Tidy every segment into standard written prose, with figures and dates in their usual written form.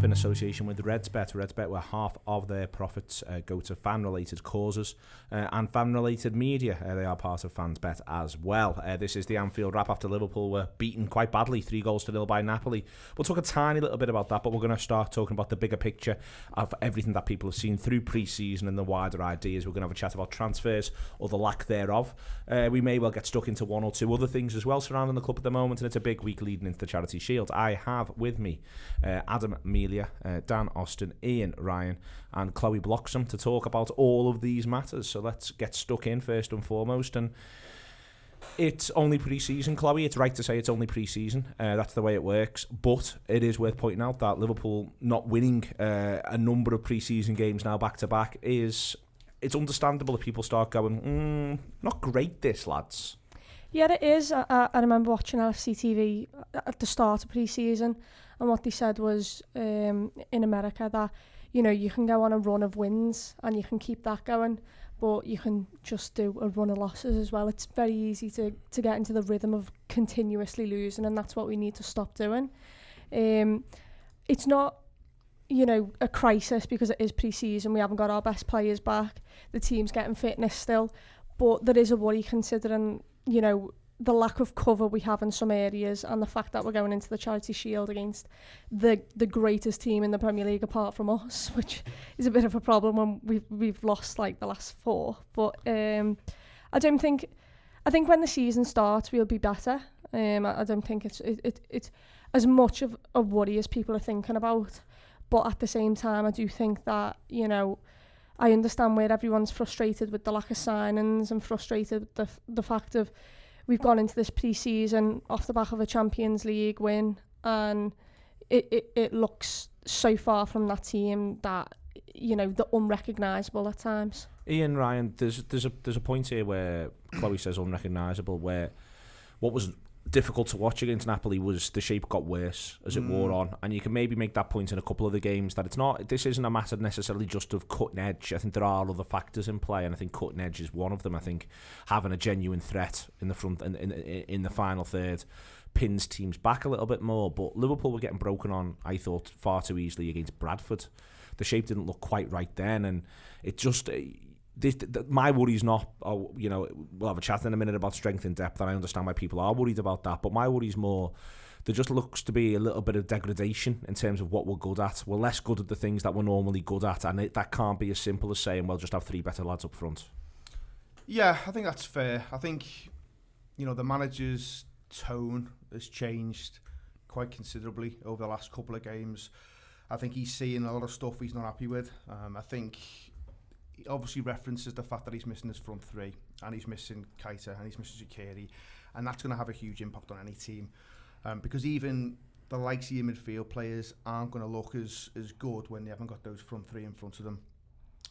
in association with RedsBet. RedsBet, where half of their profits go to fan-related causes and fan-related media. They are part of FansBet as well. This is the Anfield Wrap after Liverpool were beaten quite badly, 3-0 by Napoli. We'll talk a tiny little bit about that, but we're going to start talking about the bigger picture of everything that people have seen through pre-season and the wider ideas. We're going to have a chat about transfers or the lack thereof. We may well get stuck into one or two other things as well surrounding the club at the moment, and it's a big week leading into the Charity Shield. I have with me Adam, Melia, Dan Austin, Ian, Ryan and Chloe Bloxam to talk about all of these matters. So let's get stuck in first and foremost. And it's only pre-season, Chloe. It's right to say it's only pre-season. That's the way it works. But it is worth pointing out that Liverpool not winning a number of pre-season games now back-to-back it's understandable if people start going, not great this, lads. Yeah, it is. I remember watching LFC TV at the start of pre-season, and what they said was in America that, you know, you can go on a run of wins and you can keep that going, but you can just do a run of losses as well. It's very easy to get into the rhythm of continuously losing, and that's what we need to stop doing. It's not, you know, a crisis because it is pre-season. We haven't got our best players back. The team's getting fitness still, but there is a worry considering, you know, the lack of cover we have in some areas and the fact that we're going into the Charity Shield against the greatest team in the Premier League apart from us, which is a bit of a problem when we've lost like the last 4. But I think when the season starts we'll be better. I don't think it's as much of a worry as people are thinking about. But at the same time, I do think that, you know, I understand where everyone's frustrated with the lack of signings and frustrated with the fact of we've gone into this pre-season off the back of a Champions League win, and it looks so far from that team that, you know, they're unrecognisable at times. Ian, Ryan, there's a point here where Chloe says unrecognisable, where what was difficult to watch against Napoli was the shape got worse as it wore on, and you can maybe make that point in a couple of the games that this isn't a matter necessarily just of cutting edge. I think there are other factors in play, and I think cutting edge is one of them. I think having a genuine threat in the front and in the final third pins teams back a little bit more, but Liverpool were getting broken on, I thought, far too easily against Bradford. The shape didn't look quite right then, and it just my worry's not, you know, we'll have a chat in a minute about strength and depth, and I understand why people are worried about that, but my worry's more, there just looks to be a little bit of degradation in terms of what we're good at. We're less good at the things that we're normally good at, and that can't be as simple as saying, well, just have 3 better lads up front. Yeah, I think that's fair. I think, you know, the manager's tone has changed quite considerably over the last couple of games. I think he's seeing a lot of stuff he's not happy with. I think he obviously references the fact that he's missing his front 3, and he's missing Keita, and he's missing Shaqiri, and that's going to have a huge impact on any team, because even the likes of your midfield players aren't going to look as good when they haven't got those front 3 in front of them.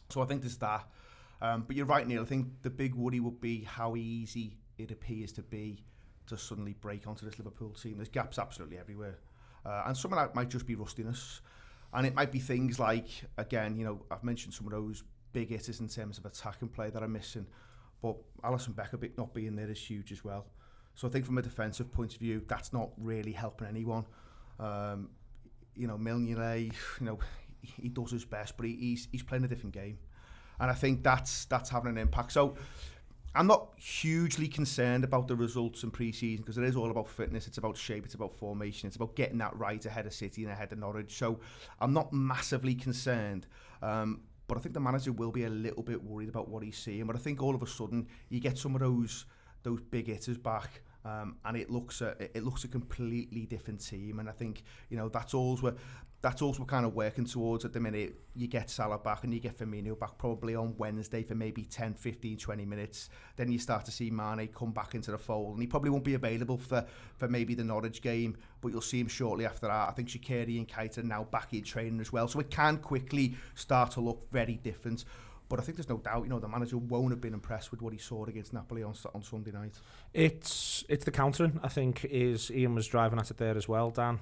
So I think there's that. But you're right, Neil. I think the big worry would be how easy it appears to be to suddenly break onto this Liverpool team. There's gaps absolutely everywhere, and some of that might just be rustiness, and it might be things like, again, you know, I've mentioned some of those big hitters in terms of attacking play that are missing, but Alisson Becker not being there is huge as well. So I think from a defensive point of view, that's not really helping anyone. You know, Melia, you know, he does his best, but he's playing a different game, and I think that's having an impact. So I'm not hugely concerned about the results in pre-season, because it is all about fitness, it's about shape, it's about formation, it's about getting that right ahead of City and ahead of Norwich. So I'm not massively concerned. But I think the manager will be a little bit worried about what he's seeing. But I think all of a sudden you get some of those big hitters back, and it looks a completely different team. And I think, you know, that's all we're kind of working towards at the minute. You get Salah back and you get Firmino back probably on Wednesday for maybe 10, 15, 20 minutes. Then you start to see Mane come back into the fold, and he probably won't be available for maybe the Norwich game, but you'll see him shortly after that. I think Shaqiri and Keita are now back in training as well, so it can quickly start to look very different. But I think there's no doubt, you know, the manager won't have been impressed with what he saw against Napoli on Sunday night. It's the countering, I think, is Ian was driving at it there as well, Dan.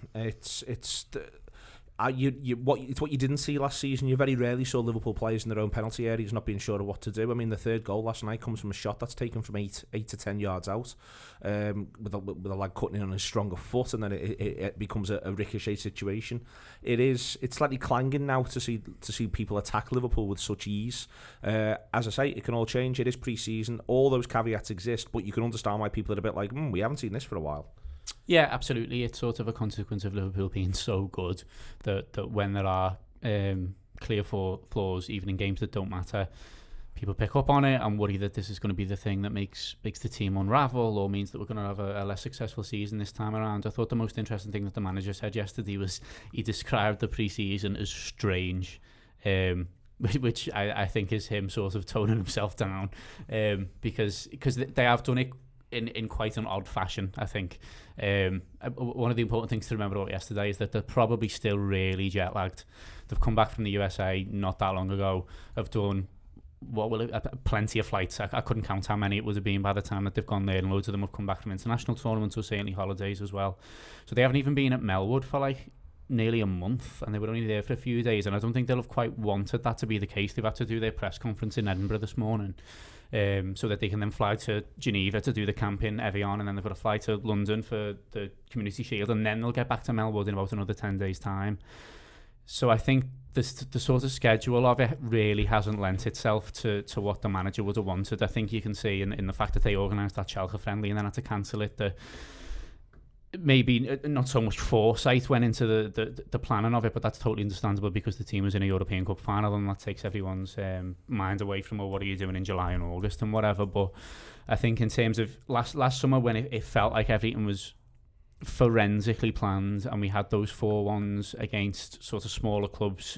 It's what you didn't see last season. You very rarely saw Liverpool players in their own penalty areas not being sure of what to do. I mean, the third goal last night comes from a shot that's taken from 8 to 10 yards out, with a lad cutting in on his stronger foot, and then it becomes a ricochet situation. It's slightly clanging now to see people attack Liverpool with such ease. As I say, it can all change. It is pre-season. All those caveats exist, but you can understand why people are a bit like, we haven't seen this for a while. Yeah, absolutely. It's sort of a consequence of Liverpool being so good that when there are clear flaws, even in games that don't matter, people pick up on it and worry that this is going to be the thing that makes the team unravel, or means that we're going to have a less successful season this time around. I thought the most interesting thing that the manager said yesterday was he described the pre-season as strange, which I think is him sort of toning himself down, because they have done it in quite an odd fashion, I think. One of the important things to remember about yesterday is that they're probably still really jet lagged. They've come back from the USA not that long ago, have done plenty of flights. I couldn't count how many it would have been by the time that they've gone there, and loads of them have come back from international tournaments or certainly holidays as well. So they haven't even been at Melwood for like nearly a month, and they were only there for a few days, and I don't think they'll have quite wanted that to be the case. They've had to do their press conference in Edinburgh this morning, so that they can then fly to Geneva to do the camp in Evian, and then they've got to fly to London for the Community Shield, and then they'll get back to Melwood in about another 10 days' time. So I think the sort of schedule of it really hasn't lent itself to what the manager would have wanted. I think you can see in the fact that they organised that Schalke friendly and then had to cancel it, that maybe not so much foresight went into the planning of it, but that's totally understandable because the team was in a European Cup final, and that takes everyone's mind away from, what are you doing in July and August and whatever. But I think in terms of last summer, when it felt like everything was forensically planned and we had those 4-1s against sort of smaller clubs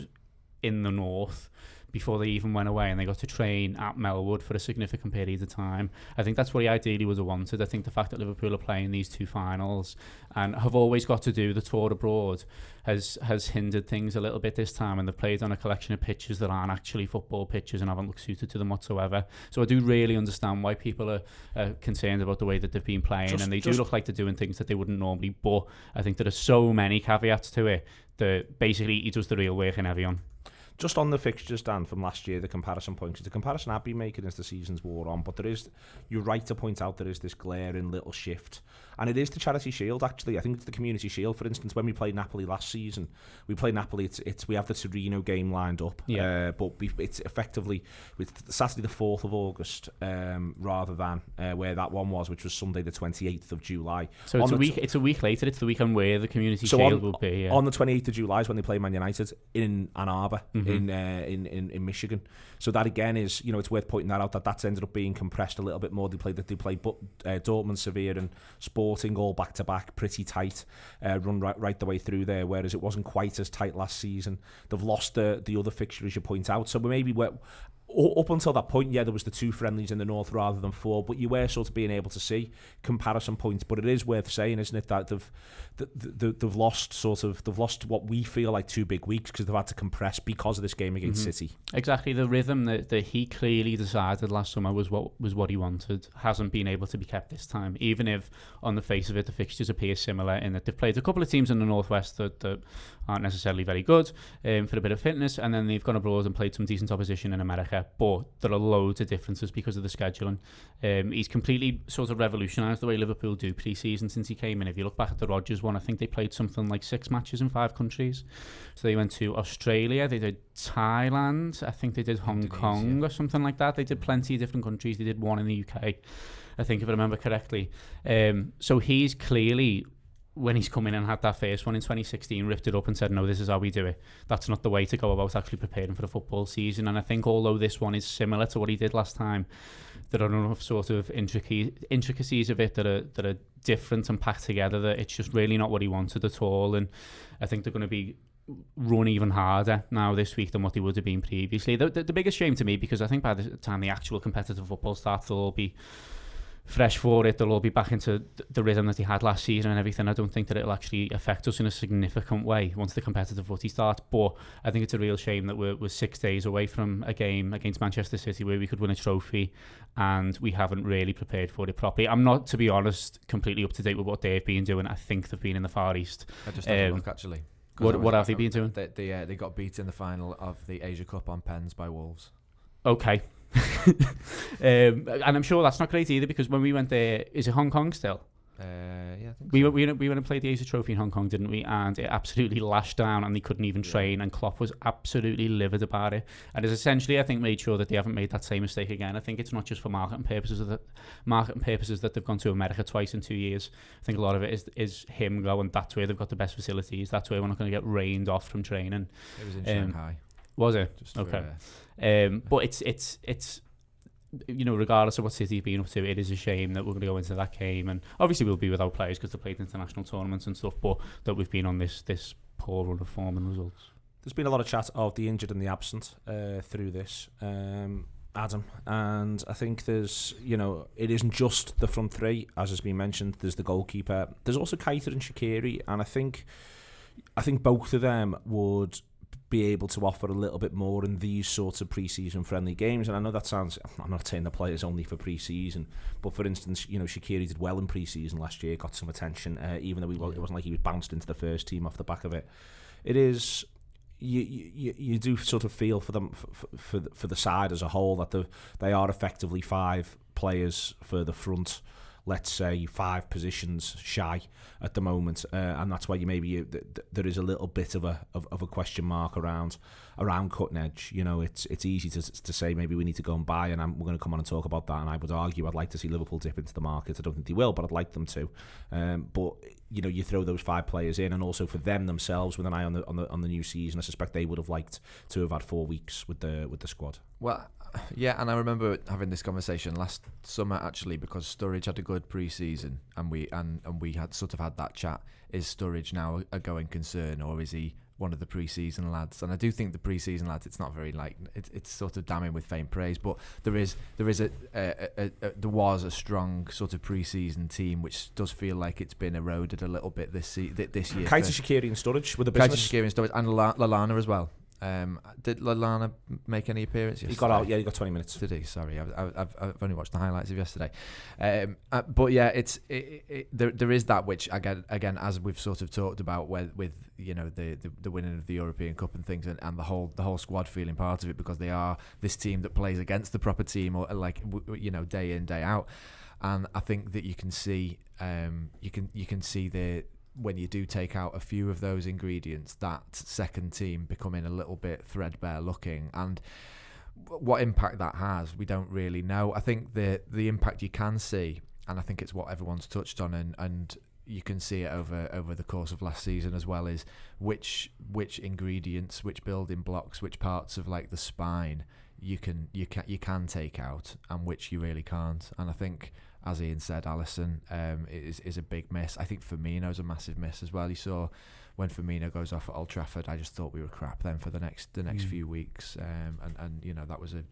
in the north before they even went away, and they got to train at Melwood for a significant period of time, I think that's what he ideally would have wanted. I think the fact that Liverpool are playing these two finals and have always got to do the tour abroad has hindered things a little bit this time, and they've played on a collection of pitches that aren't actually football pitches and haven't looked suited to them whatsoever. So I do really understand why people are concerned about the way that they've been playing, and they do look like they're doing things that they wouldn't normally, but I think there are so many caveats to it that basically he does the real work in Evian. Just on the fixtures, Dan, from last year, the comparison points. The comparison I've been making as the season's wore on, but you're right to point out there is this glaring little shift. And it is the Charity Shield, actually. I think it's the Community Shield, for instance. When we played Napoli last season, we have the Torino game lined up, but it's effectively with Saturday the 4th of August, rather than where that one was, which was Sunday the 28th of July. So it's a week later. It's the weekend where the Community Shield will be. Yeah. On the 28th of July is when they play Man United in Ann Arbor, in Michigan. So that again is, it's worth pointing that out, that's ended up being compressed a little bit more. They played Dortmund, Sevilla and Sporting all back to back, pretty tight, run right the way through there, whereas it wasn't quite as tight last season. They've lost the other fixture, as you point out, so up until that point, there was the 2 friendlies in the north rather than 4, but you were sort of being able to see comparison points. But it is worth saying, isn't it, that they've lost what we feel like 2 big weeks because they've had to compress because of this game against City. Exactly, the rhythm that he clearly decided last summer was what he wanted hasn't been able to be kept this time. Even if on the face of it the fixtures appear similar in that they've played a couple of teams in the northwest that aren't necessarily very good for a bit of fitness, and then they've gone abroad and played some decent opposition in America. But there are loads of differences because of the scheduling. He's completely sort of revolutionised the way Liverpool do pre-season since he came in. If you look back at the Rodgers one, I think they played something like 6 matches in 5 countries. So they went to Australia, they did Thailand, I think they did Hong Kong or something like that. They did plenty of different countries. They did one in the UK, I think, if I remember correctly. So he's clearly, when he's come in and had that first one in 2016, ripped it up and said, no, this is how we do it. That's not the way to go about actually preparing for the football season. And I think although this one is similar to what he did last time, there are enough sort of intricacies of it that are different and packed together that it's just really not what he wanted at all. And I think they're going to be run even harder now this week than what they would have been previously. The biggest shame to me, because I think by the time the actual competitive football starts, they'll all be fresh for it. They'll all be back into the rhythm that they had last season and everything. I don't think that it'll actually affect us in a significant way once the competitive footy starts. But I think it's a real shame that we're 6 days away from a game against Manchester City where we could win a trophy and we haven't really prepared for it properly. I'm not, to be honest, completely up to date with what they've been doing. I think they've been in the Far East. I just had a look, actually. What have they been doing? They got beat in the final of the Asia Cup on pens by Wolves. Okay. And I'm sure that's not great either, because when we went there, is it Hong Kong still? Yeah, I think We so. went and played the Asia Trophy in Hong Kong, didn't we? And it absolutely lashed down, and they couldn't even train. And Klopp was absolutely livid about it, and has essentially, I think, made sure that they haven't made that same mistake again. I think it's not just for marketing purposes that they've gone to America twice in 2 years. I think a lot of it is him going, that's where they've got the best facilities. That's where we're not going to get rained off from training. It was in Shanghai. Was it? Just Okay. For, But it's you know, regardless of what City have been up to, it is a shame that we're going to go into that game, and obviously we'll be without players because they played international tournaments and stuff, but that we've been on this poor run of form and results. There's been a lot of chat of the injured and the absent through this, Adam, and I think there's, you know, it isn't just the front three, as has been mentioned. There's the goalkeeper. There's also Keita and Shaqiri, and I think both of them would be able to offer a little bit more in these sorts of pre-season friendly games. And I know that sounds, I'm not saying the players only for pre-season, but for instance, you know, Shaqiri did well in pre-season last year, got some attention, even though it wasn't like he was bounced into the first team off the back of it. It is, you do sort of feel for them, for the side as a whole, that they are effectively 5 players for the front, let's say 5 positions shy at the moment, and that's why there is a little bit of a question mark around cutting edge. You know, it's easy to say maybe we need to go and buy, and we're going to come on and talk about that. And I would argue I'd like to see Liverpool dip into the market. I don't think they will, but I'd like them to. But you know, you throw those 5 players in, and also for them themselves, with an eye on the new season, I suspect they would have liked to have had 4 weeks with the squad. Well, yeah, and I remember having this conversation last summer actually, because Sturridge had a good pre-season, and we had sort of had that chat. Is Sturridge now a going concern, or is he one of the pre-season lads? And I do think the pre-season lads, it's not very it's sort of damning with faint praise, but there was a strong sort of pre-season team, which does feel like it's been eroded a little bit this year. Keita, Shaqiri and Sturridge with the business. Keita, Shaqiri and Sturridge, and Lallana as well. Did Lallana make any appearance yesterday? He got out. Yeah, he got 20 minutes. Did he? Sorry, I've only watched the highlights of yesterday. But yeah, there is that, which again, as we've sort of talked about, with you know the winning of the European Cup and things, and the whole squad feeling part of it, because they are this team that plays against the proper team, or like you know, day in, day out. And I think that you can see when you do take out a few of those ingredients, that second team becoming a little bit threadbare looking. And what impact that has, we don't really know. I think the impact you can see, and I think it's what everyone's touched on, and you can see it over the course of last season as well, is which ingredients, which building blocks, which parts of like the spine you can take out, and which you really can't. And I think, as Ian said, Alisson is a big miss. I think Firmino's a massive miss as well. You saw when Firmino goes off at Old Trafford, I just thought we were crap then for the next few weeks. And you know, that was a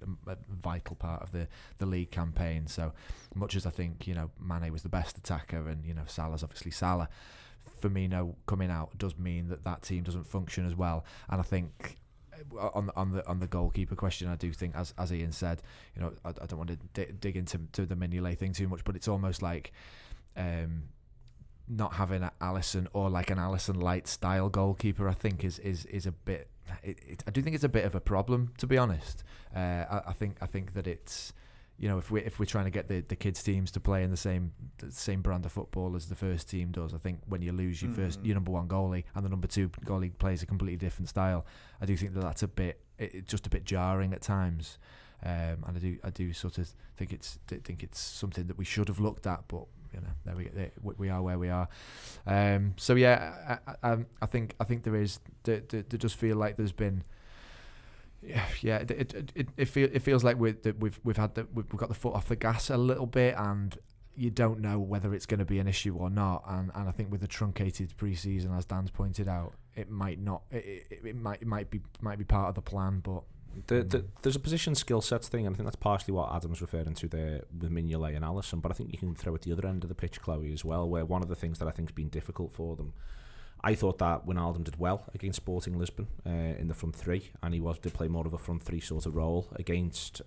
vital part of the league campaign. So much as I think, you know, Mane was the best attacker, and you know, Salah's obviously Salah, Firmino coming out does mean that team doesn't function as well. And I think on the goalkeeper question, I do think, as Ian said, you know, I don't want to dig into the Mignolet thing too much, but it's almost like not having an Alisson, or like an Alisson light style goalkeeper, I think is a bit. I do think it's a bit of a problem, to be honest. I think that it's, you know, if we're trying to get the kids teams to play in the same brand of football as the first team does, I think when you lose your number one goalie, and the number 2 goalie plays a completely different style, I do think that's a bit jarring at times. And I do sort of think it's something that we should have looked at, but you know, we are where we are. So yeah, I think there does feel like there's been. Yeah, it feels like we've got the foot off the gas a little bit, and you don't know whether it's going to be an issue or not. And I think with the truncated pre-season, as Dan's pointed out, it might not. It might be part of the plan, but. There's a position skill sets thing, and I think that's partially what Adam's referring to there with Mignolet and Alisson. But I think you can throw at the other end of the pitch, Chloe, as well, where one of the things that I think has been difficult for them. I thought that Wijnaldum did well against Sporting Lisbon in the front 3, and he did play more of a front 3 sort of role against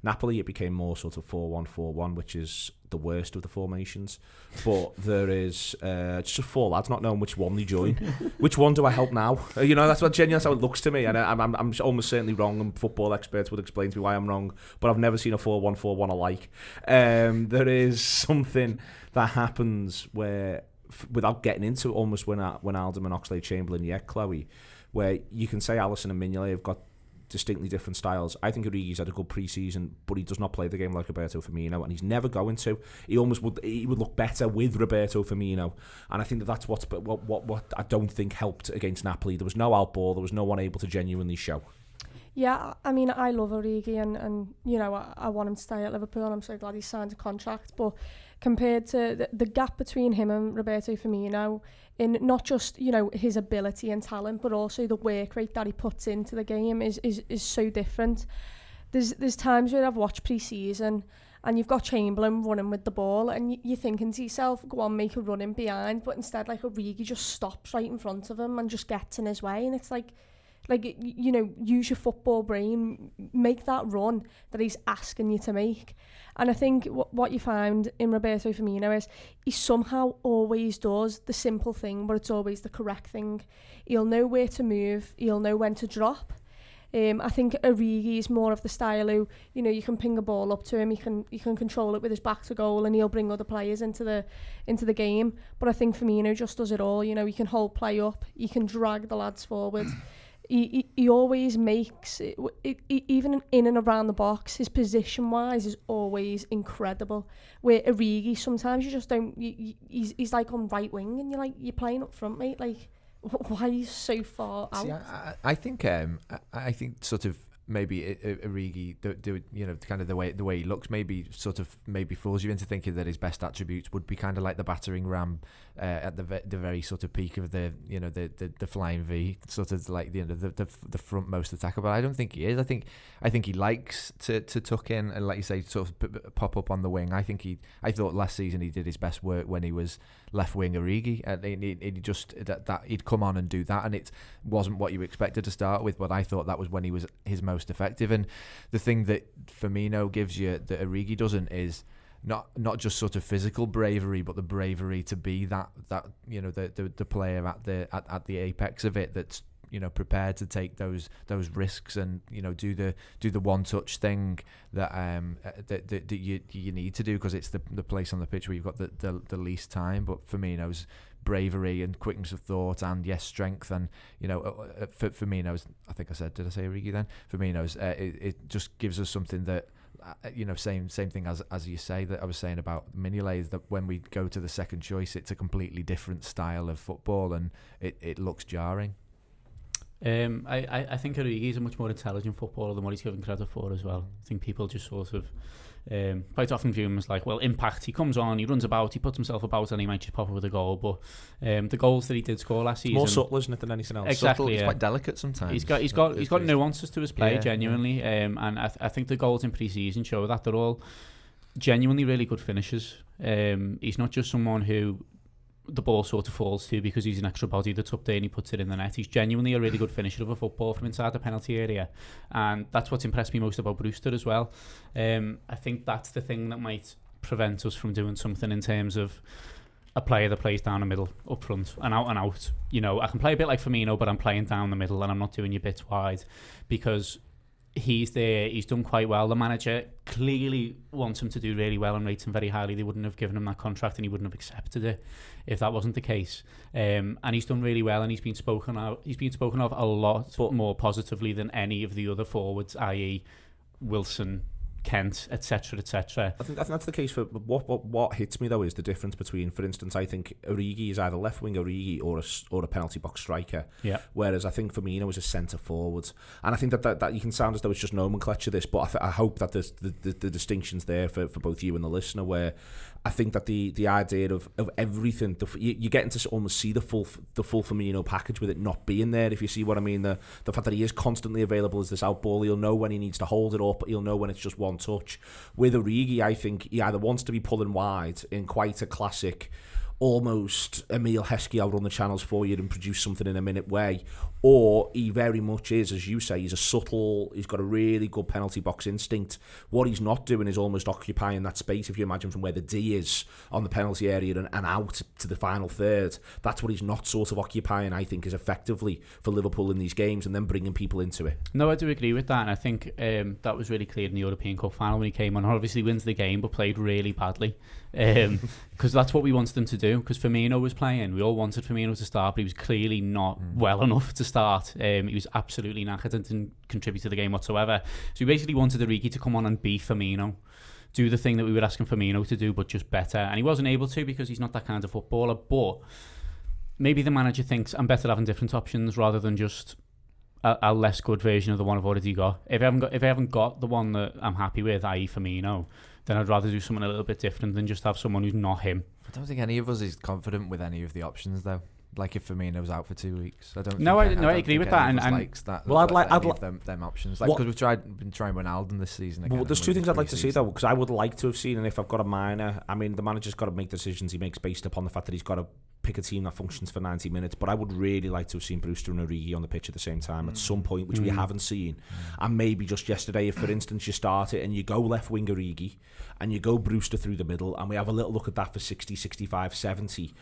Napoli, it became more sort of 4-1-4-1, which is the worst of the formations. But there is just 4 lads not knowing which one they join. Which one do I help now? That's what genuinely that's how it looks to me, and I'm almost certainly wrong, and football experts would explain to me why I'm wrong, but I've never seen a 4-1-4-1 alike. There is something that happens where, without getting into almost when Alden and Oxlade-Chamberlain yet, Chloe, where you can say Alisson and Mignolet have got distinctly different styles. I think Origi's had a good pre-season, but he does not play the game like Roberto Firmino, and he's never going to. He would look better with Roberto Firmino, and I think that's what I don't think helped against Napoli. There was no outball, there was no one able to genuinely show. Yeah, I mean, I love Origi, and I want him to stay at Liverpool, and I'm so glad he signed a contract, but compared to the gap between him and Roberto Firmino in not just, his ability and talent, but also the work rate that he puts into the game is so different. There's times where I've watched pre-season and you've got Chamberlain running with the ball and you're thinking to yourself, go on, make a run in behind, but instead Origi just stops right in front of him and just gets in his way, and it's like, use your football brain, make that run that he's asking you to make. And I think what you find in Roberto Firmino is he somehow always does the simple thing, but it's always the correct thing. He'll know where to move, he'll know when to drop. I think Origi is more of the style who, you can ping a ball up to him, he can control it with his back to goal, and he'll bring other players into the game. But I think Firmino just does it all. He can hold play up, he can drag the lads forward. He always makes it, even in and around the box, his position wise is always incredible. Where Origi, sometimes you just don't, he's like on right wing and you're playing up front, mate, like why are you so far out? See, I think sort of maybe Origi, kind of the way he looks, maybe fools you into thinking that his best attributes would be kind of like the battering ram at the very sort of peak of the flying V, sort of like the frontmost attacker. But I don't think he is. I think he likes to tuck in and, like you say, sort of pop up on the wing. I thought last season he did his best work when he was left wing Origi, and he just that he'd come on and do that, and it wasn't what you expected to start with, but I thought that was when he was his most effective. And the thing that Firmino gives you that Origi doesn't is not just sort of physical bravery, but the bravery to be that the player at the apex of it, that's prepared to take those risks and do the one touch thing that you need to do, because it's the place on the pitch where you've got the least time. But Firmino's bravery and quickness of thought and strength, and Firmino's, I think I said, did I say Origi then? Firmino's it just gives us something that same thing as you say, that I was saying about Mignolet, is that when we go to the second choice, it's a completely different style of football and it looks jarring. I think Origi is a much more intelligent footballer than what he's given credit for as well. I think people just sort of quite often view him as like, well, impact, he comes on, he runs about, he puts himself about, and he might just pop up with a goal. But the goals that he did score last season, more subtle, isn't it, than anything else? Exactly, It's quite delicate sometimes. He's got nuances to his play, genuinely. And I think the goals in pre-season show that they're all genuinely really good finishers. He's not just someone who the ball sort of falls to because he's an extra body that's up there and he puts it in the net. He's genuinely a really good finisher of a football from inside the penalty area, and that's what's impressed me most about Brewster as well. I think that's the thing that might prevent us from doing something in terms of a player that plays down the middle, up front and out and out. I can play a bit like Firmino, but I'm playing down the middle and I'm not doing your bits wide, because he's there, he's done quite well. The manager clearly wants him to do really well and rates him very highly. They wouldn't have given him that contract and he wouldn't have accepted it if that wasn't the case. And he's done really well, and he's been spoken of a lot more positively than any of the other forwards, i.e. Wilson, Kent, etc., etc. I think that's the case. For what hits me though is the difference between, for instance, I think Origi is either left wing Origi or a penalty box striker. Yeah. Whereas I think Firmino is a centre forward, and I think that you can sound as though it's just nomenclature this, but I hope that there's the distinctions there for both you and the listener, where I think that the idea of everything, you're getting to almost see the full Firmino package with it not being there, if you see what I mean. The fact that he is constantly available as this out ball, he'll know when he needs to hold it up, he'll know when it's just one touch. With Origi, I think he either wants to be pulling wide in quite a classic almost Emile Heskey, I'll run the channels for you and produce something in a minute way, or he very much is, as you say, he's got a really good penalty box instinct. What he's not doing is almost occupying that space, if you imagine, from where the D is on the penalty area and out to the final third. That's what he's not sort of occupying, I think, is effectively for Liverpool in these games, and then bringing people into it. No, I do agree with that, and I think that was really clear in the European Cup final when he came on. Obviously wins the game, but played really badly, because that's what we wanted him to do, because Firmino was playing. We all wanted Firmino to start, but he was clearly not well enough to start. He was absolutely knackered and didn't contribute to the game whatsoever. So we basically wanted Origi to come on and be Firmino, do the thing that we were asking Firmino to do, but just better. And he wasn't able to, because he's not that kind of footballer. But maybe the manager thinks I'm better having different options rather than just a less good version of the one I've already got. If I haven't got the one that I'm happy with, i.e. Firmino, then I'd rather do something a little bit different than just have someone who's not him. I don't think any of us is confident with any of the options, though. Like if Firmino's out for 2 weeks, I agree with that. And likes that. Well, I'd like them options. Like because been trying Wijnaldum this season. Again, well, there's two things I'd like to see though, because I would like to have seen, and if I've got a minor, I mean, the manager's got to make decisions he makes based upon the fact that he's got to pick a team that functions for 90 minutes. But I would really like to have seen Brewster and Origi on the pitch at the same time at some point, which we haven't seen. And maybe just yesterday, if for instance you start it and you go left wing Origi and you go Brewster through the middle, and we have a little look at that for 60, 65, 70,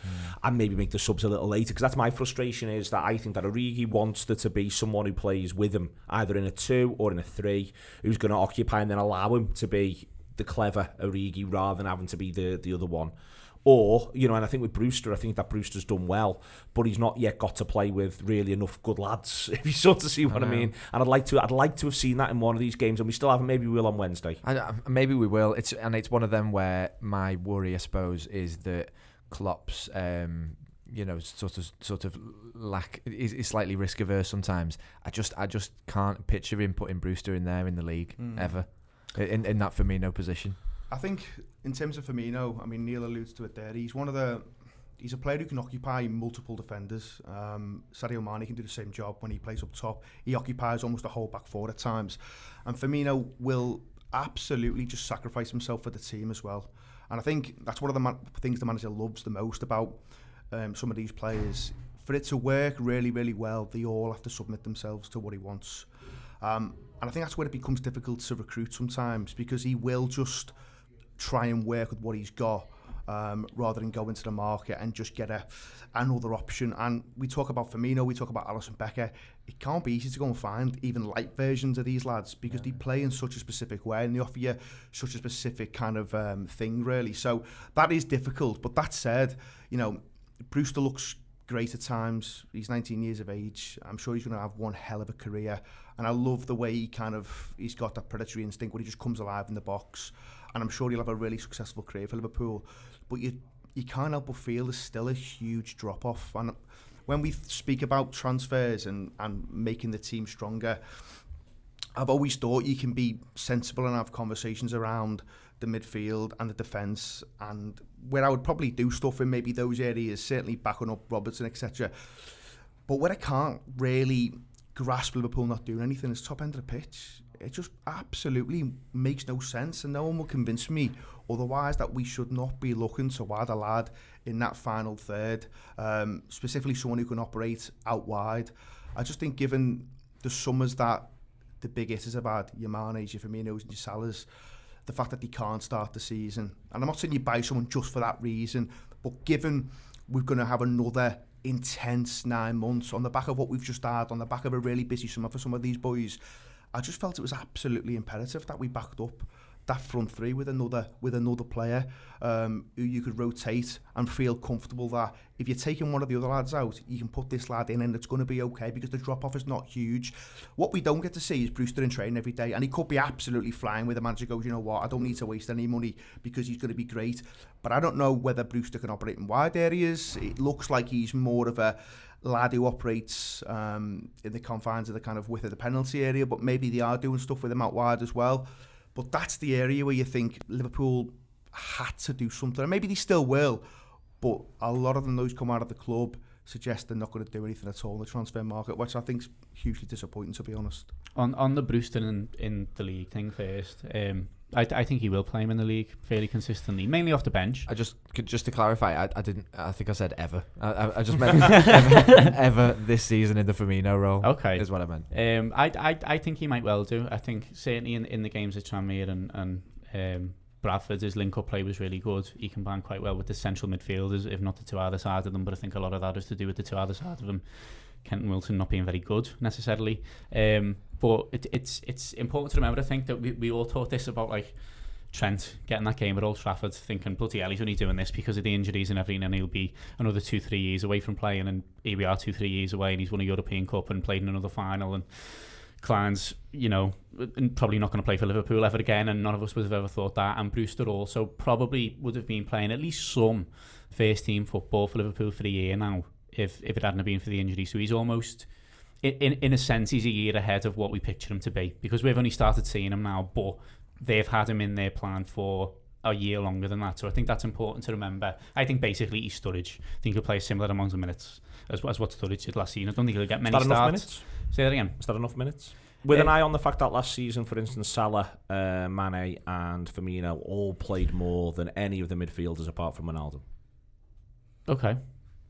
and maybe make the subs a little later, because that's my frustration, is that I think that Origi wants there to be someone who plays with him, either in a 2 or in a 3, who's going to occupy and then allow him to be the clever Origi rather than having to be the other one. Or, you know, and I think with Brewster, I think that Brewster's done well, but he's not yet got to play with really enough good lads, if you sort of see what I mean. And I'd like to have seen that in one of these games, and we still haven't. Maybe we will on Wednesday. Maybe we will. It's one of them where my worry, I suppose, is that Klopp's sort of lack is slightly risk averse sometimes. I just can't picture him putting Brewster in there in the league ever in that Firmino position. I think in terms of Firmino, I mean, Neil alludes to it there. He's a player who can occupy multiple defenders. Sadio Mane can do the same job when he plays up top. He occupies almost a whole back four at times. And Firmino will absolutely just sacrifice himself for the team as well. And I think that's one of the things the manager loves the most about some of these players. For it to work really, really well, they all have to submit themselves to what he wants. And I think that's where it becomes difficult to recruit sometimes, because he will just try and work with what he's got rather than go into the market and just get another option. And we talk about Firmino, we talk about Alisson Becker. It can't be easy to go and find even light versions of these lads, because they play in such a specific way and they offer you such a specific kind of thing, really. So that is difficult. But that said, you know, Brewster looks great at times. He's 19 years of age. I'm sure he's going to have one hell of a career. And I love the way he's got that predatory instinct where he just comes alive in the box. And I'm sure he'll have a really successful career for Liverpool. But you can't help but feel there's still a huge drop-off. And when we speak about transfers and making the team stronger, I've always thought you can be sensible and have conversations around the midfield and the defence, and where I would probably do stuff in maybe those areas, certainly backing up Robertson, etc. But where I can't really grasp Liverpool not doing anything is top end of the pitch. It just absolutely makes no sense, and no one will convince me otherwise that we should not be looking to add a lad in that final third, specifically someone who can operate out wide. I just think, given the summers that the big hitters have had, your Manes, your Firminos and your Salahs, the fact that they can't start the season, and I'm not saying you buy someone just for that reason, but given we're going to have another intense 9 months on the back of what we've just had, on the back of a really busy summer for some of these boys, I just felt it was absolutely imperative that we backed up that front three with another player who you could rotate and feel comfortable that if you're taking one of the other lads out, you can put this lad in and it's going to be okay, because the drop-off is not huge. What we don't get to see is Brewster in training every day, and he could be absolutely flying where the manager goes, you know what, I don't need to waste any money because he's going to be great. But I don't know whether Brewster can operate in wide areas. It looks like he's more of a lad who operates in the confines of the kind of width of the penalty area, but maybe they are doing stuff with him out wide as well. But that's the area where you think Liverpool had to do something, and maybe they still will, but a lot of them, those come out of the club, suggest they're not going to do anything at all in the transfer market, which I think is hugely disappointing, to be honest. On the Brewster in the league thing first, I think he will play him in the league fairly consistently, mainly off the bench. Just to clarify, I didn't. I think I said ever. I just meant ever this season in the Firmino role. Okay, is what I meant. I think he might well do. I think certainly in the games at Tranmere and Bradford, his link-up play was really good. He combined quite well with the central midfielders, if not the two either side of them. But I think a lot of that is to do with the two either side of them. Kent and Wilson not being very good necessarily. But it's important to remember, I think, that we all thought this about like Trent getting that game at Old Trafford, thinking, bloody hell, he's only doing this because of the injuries and everything, and he'll be another 2-3 years away from playing, and here we are 2-3 years away, and he's won a European Cup and played in another final, and Klein's, probably not going to play for Liverpool ever again, and none of us would have ever thought that. And Brewster also probably would have been playing at least some first team football for Liverpool for a year now if it hadn't been for the injury. So he's almost, in a sense, he's a year ahead of what we picture him to be, because we've only started seeing him now, but they've had him in their plan for a year longer than that. So I think that's important to remember. I think basically he's Sturridge. I think he'll play a similar amount of minutes as what Sturridge did last season. I don't think he'll get many starts. Enough minutes? Say that again. Is that enough minutes? With an eye on the fact that last season, for instance, Salah, Mane and Firmino all played more than any of the midfielders apart from Ronaldo. Okay.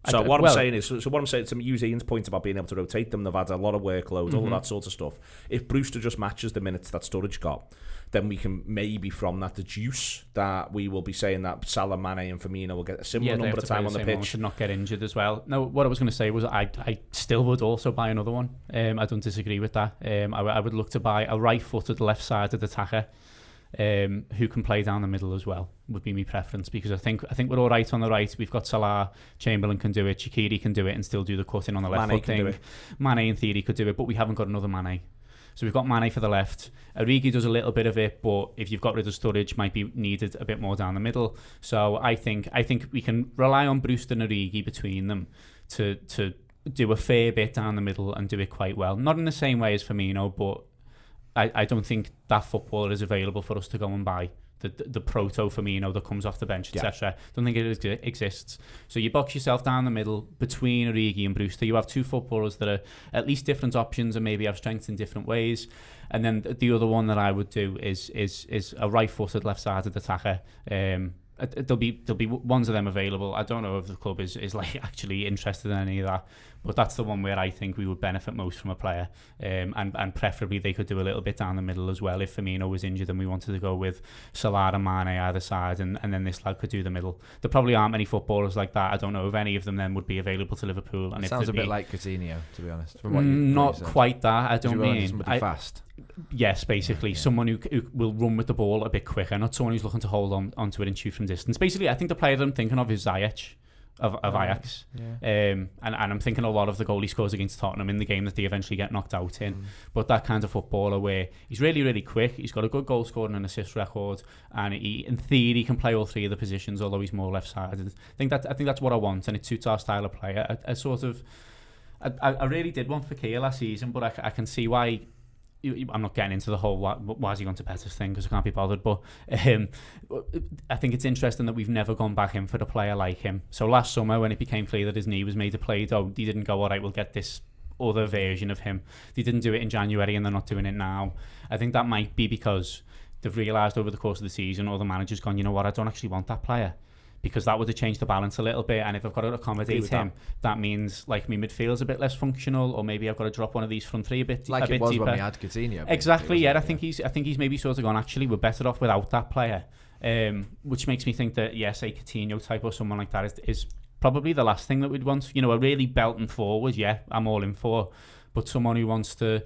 So what I'm saying is, to use Ian's point about being able to rotate them, they've had a lot of workload, all of that sort of stuff. If Brewster just matches the minutes that Sturridge got, then we can maybe from that deduce that we will be saying that Salah, Mane and Firmino will get a similar number of time on the pitch. To not get injured as well. No, what I was going to say was I still would also buy another one. I don't disagree with that. I would look to buy a right-footed left-sided attacker who can play down the middle as well, would be my preference, because I think we're all right on the right. We've got Salah, Chamberlain can do it, Shaqiri can do it and still do the cutting on the left foot thing. Mane in theory could do it, but we haven't got another Mane. So we've got Mane for the left. Origi does a little bit of it, but if you've got rid of Sturridge, might be needed a bit more down the middle. So I think we can rely on Brewster and Origi between them to do a fair bit down the middle and do it quite well. Not in the same way as Firmino, but I don't think that footballer is available for us to go and buy. The proto Firmino that comes off the bench, etc. Don't think it exists. So you box yourself down the middle between Origi and Brewster. You have two footballers that are at least different options and maybe have strengths in different ways. And then the other one that I would do is a right-footed, left-sided attacker. There'll be ones of them available. I don't know if the club is like actually interested in any of that, but that's the one where I think we would benefit most from a player, and preferably they could do a little bit down the middle as well if Firmino was injured and we wanted to go with Salah and Mane either side, and then this lad could do the middle. There probably aren't many footballers like that. I don't know if any of them then would be available to Liverpool. And sounds a bit like Coutinho, to be honest. From what not quite that. I don't mean somebody fast. Yes, basically someone who will run with the ball a bit quicker, not someone who's looking to hold onto it and shoot from distance. Basically, I think the player that I'm thinking of is Ziyech of Ajax. And I'm thinking a lot of the goal he scores against Tottenham in the game that they eventually get knocked out in. But that kind of footballer where he's really, really quick, he's got a good goal scoring and assist record, and he, in theory, can play all three of the positions, although he's more left-sided. I think that's what I want, and it suits our style of play. I really did one for Kia last season, but I can see why. I'm not getting into the whole why has he gone to Pettis thing, because I can't be bothered, but I think it's interesting that we've never gone back in for a player like him. So last summer when it became clear that his knee was made to play, though, he didn't go, all right, we'll get this other version of him. They didn't do it in January and they're not doing it now. I think that might be because they've realised over the course of the season, or the manager's gone, you know what, I don't actually want that player, because that would have changed the balance a little bit, and if I've got to accommodate him, that means like my midfield's a bit less functional, or maybe I've got to drop one of these front three a bit like a bit it was deeper. When we had Coutinho. Exactly, yeah. I think he's maybe sort of gone, actually we're better off without that player, which makes me think that yes, a Coutinho type or someone like that is probably the last thing that we'd want. A really belting forward, I'm all in for, but someone who wants to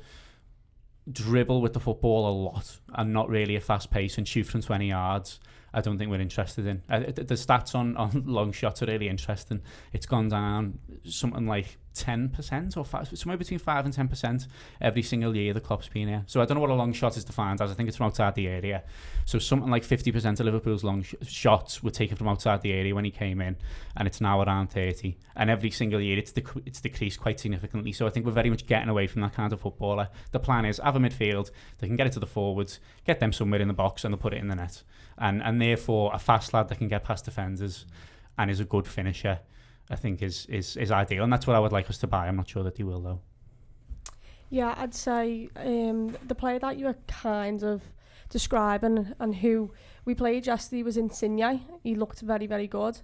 dribble with the football a lot and not really a fast pace and shoot from 20 yards, I don't think we're interested in. The stats on long shots are really interesting. It's gone down something like 10% or somewhere between 5 and 10% every single year the Klopp's been here. So I don't know what a long shot is defined as. I think it's from outside the area. So something like 50% of Liverpool's long shots were taken from outside the area when he came in, and it's now around 30. And every single year it's decreased quite significantly. So I think we're very much getting away from that kind of footballer. The plan is have a midfield, they can get it to the forwards, get them somewhere in the box, and they'll put it in the net. And therefore a fast lad that can get past defenders and is a good finisher, I think is ideal, and that's what I would like us to buy. I'm not sure that they will, though. Yeah, I'd say the player that you were kind of describe and who we played yesterday was Insigne. He looked very, very good.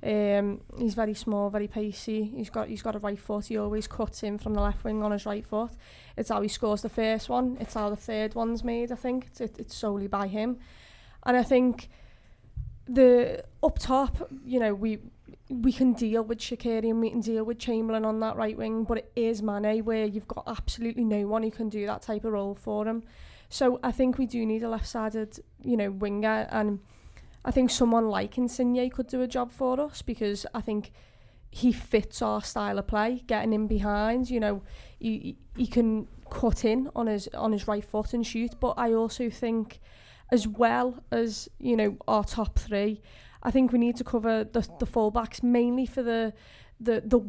He's very small, very pacey. He's got a right foot. He always cuts in from the left wing on his right foot. It's how he scores the first one. It's how the third one's made, I think. It's solely by him. And I think the up top, you know, we can deal with Shaqiri and we can deal with Chamberlain on that right wing, but it is Mane where you've got absolutely no one who can do that type of role for him. So I think we do need a left-sided, you know, winger, and I think someone like Insigne could do a job for us because I think he fits our style of play, getting in behind. You know, he can cut in on his right foot and shoot, but I also think, as well as, you know, our top three, I think we need to cover the fullbacks mainly for the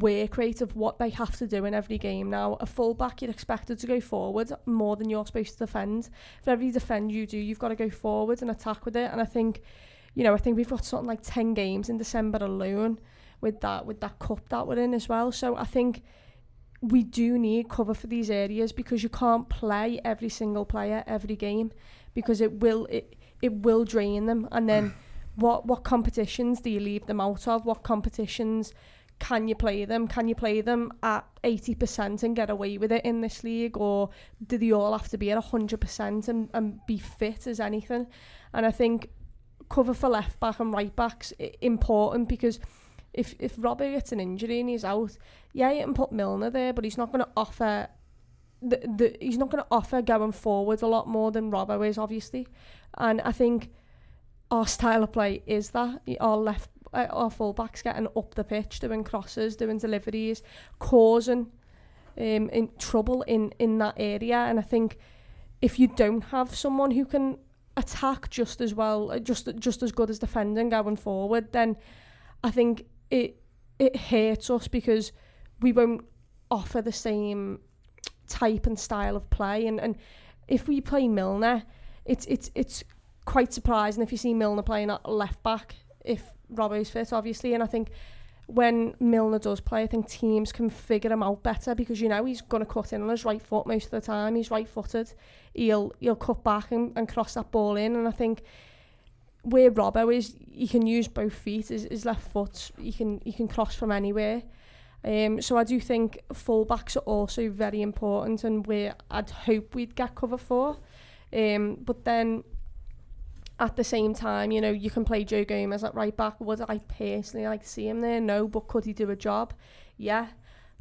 work rate of what they have to do in every game. Now, a fullback, you're expected to go forward more than you're supposed to defend. For every defend you do, you've got to go forward and attack with it. And I think, you know, I think we've got something like 10 games in December alone with that cup that we're in as well. So I think we do need cover for these areas because you can't play every single player every game because it will drain them. And then what competitions do you leave them out of? What competitions can you play them? Can you play them at 80% and get away with it in this league? Or do they all have to be at 100% and be fit as anything? And I think cover for left back and right back's important because if Robbo gets an injury and he's out, yeah, you can put Milner there, but he's not going to offer he's not going to offer going forward a lot more than Robbo is, obviously. And I think our style of play is that our full-backs getting up the pitch, doing crosses, doing deliveries, causing in trouble in that area. And I think if you don't have someone who can attack just as well, just as good as defending going forward, then I think it hurts us because we won't offer the same type and style of play. And if we play Milner, it's quite surprising if you see Milner playing at left back if Robbo's fit, obviously. And I think when Milner does play, I think teams can figure him out better because, you know, he's going to cut in on his right foot most of the time. He's right-footed. He'll cut back and cross that ball in. And I think where Robbo is, he can use both feet. His left foot, he can cross from anywhere. So I do think full-backs are also very important and where I'd hope we'd get cover for. But then at the same time, you know, you can play Joe Gomez at right back. Would I personally like to see him there? No, but could he do a job? Yeah.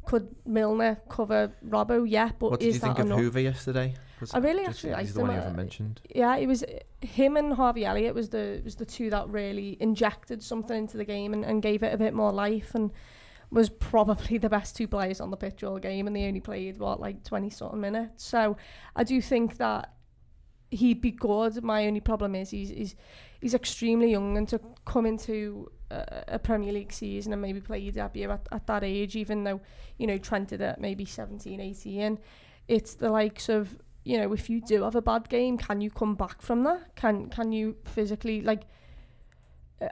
Could Milner cover Robbo? Yeah, but what did you think of Hoover yesterday? I really actually liked him. He's the one you haven't mentioned. Yeah, it was him and Harvey Elliott was the two that really injected something into the game and gave it a bit more life and was probably the best two players on the pitch all game, and they only played, 20-something minutes. So I do think that he'd be good. My only problem is he's extremely young, and to come into a Premier League season and maybe play your debut at that age, even though, you know, Trent did it at maybe 17, 18, it's the likes of, you know, if you do have a bad game, can you come back from that? Can you physically, like,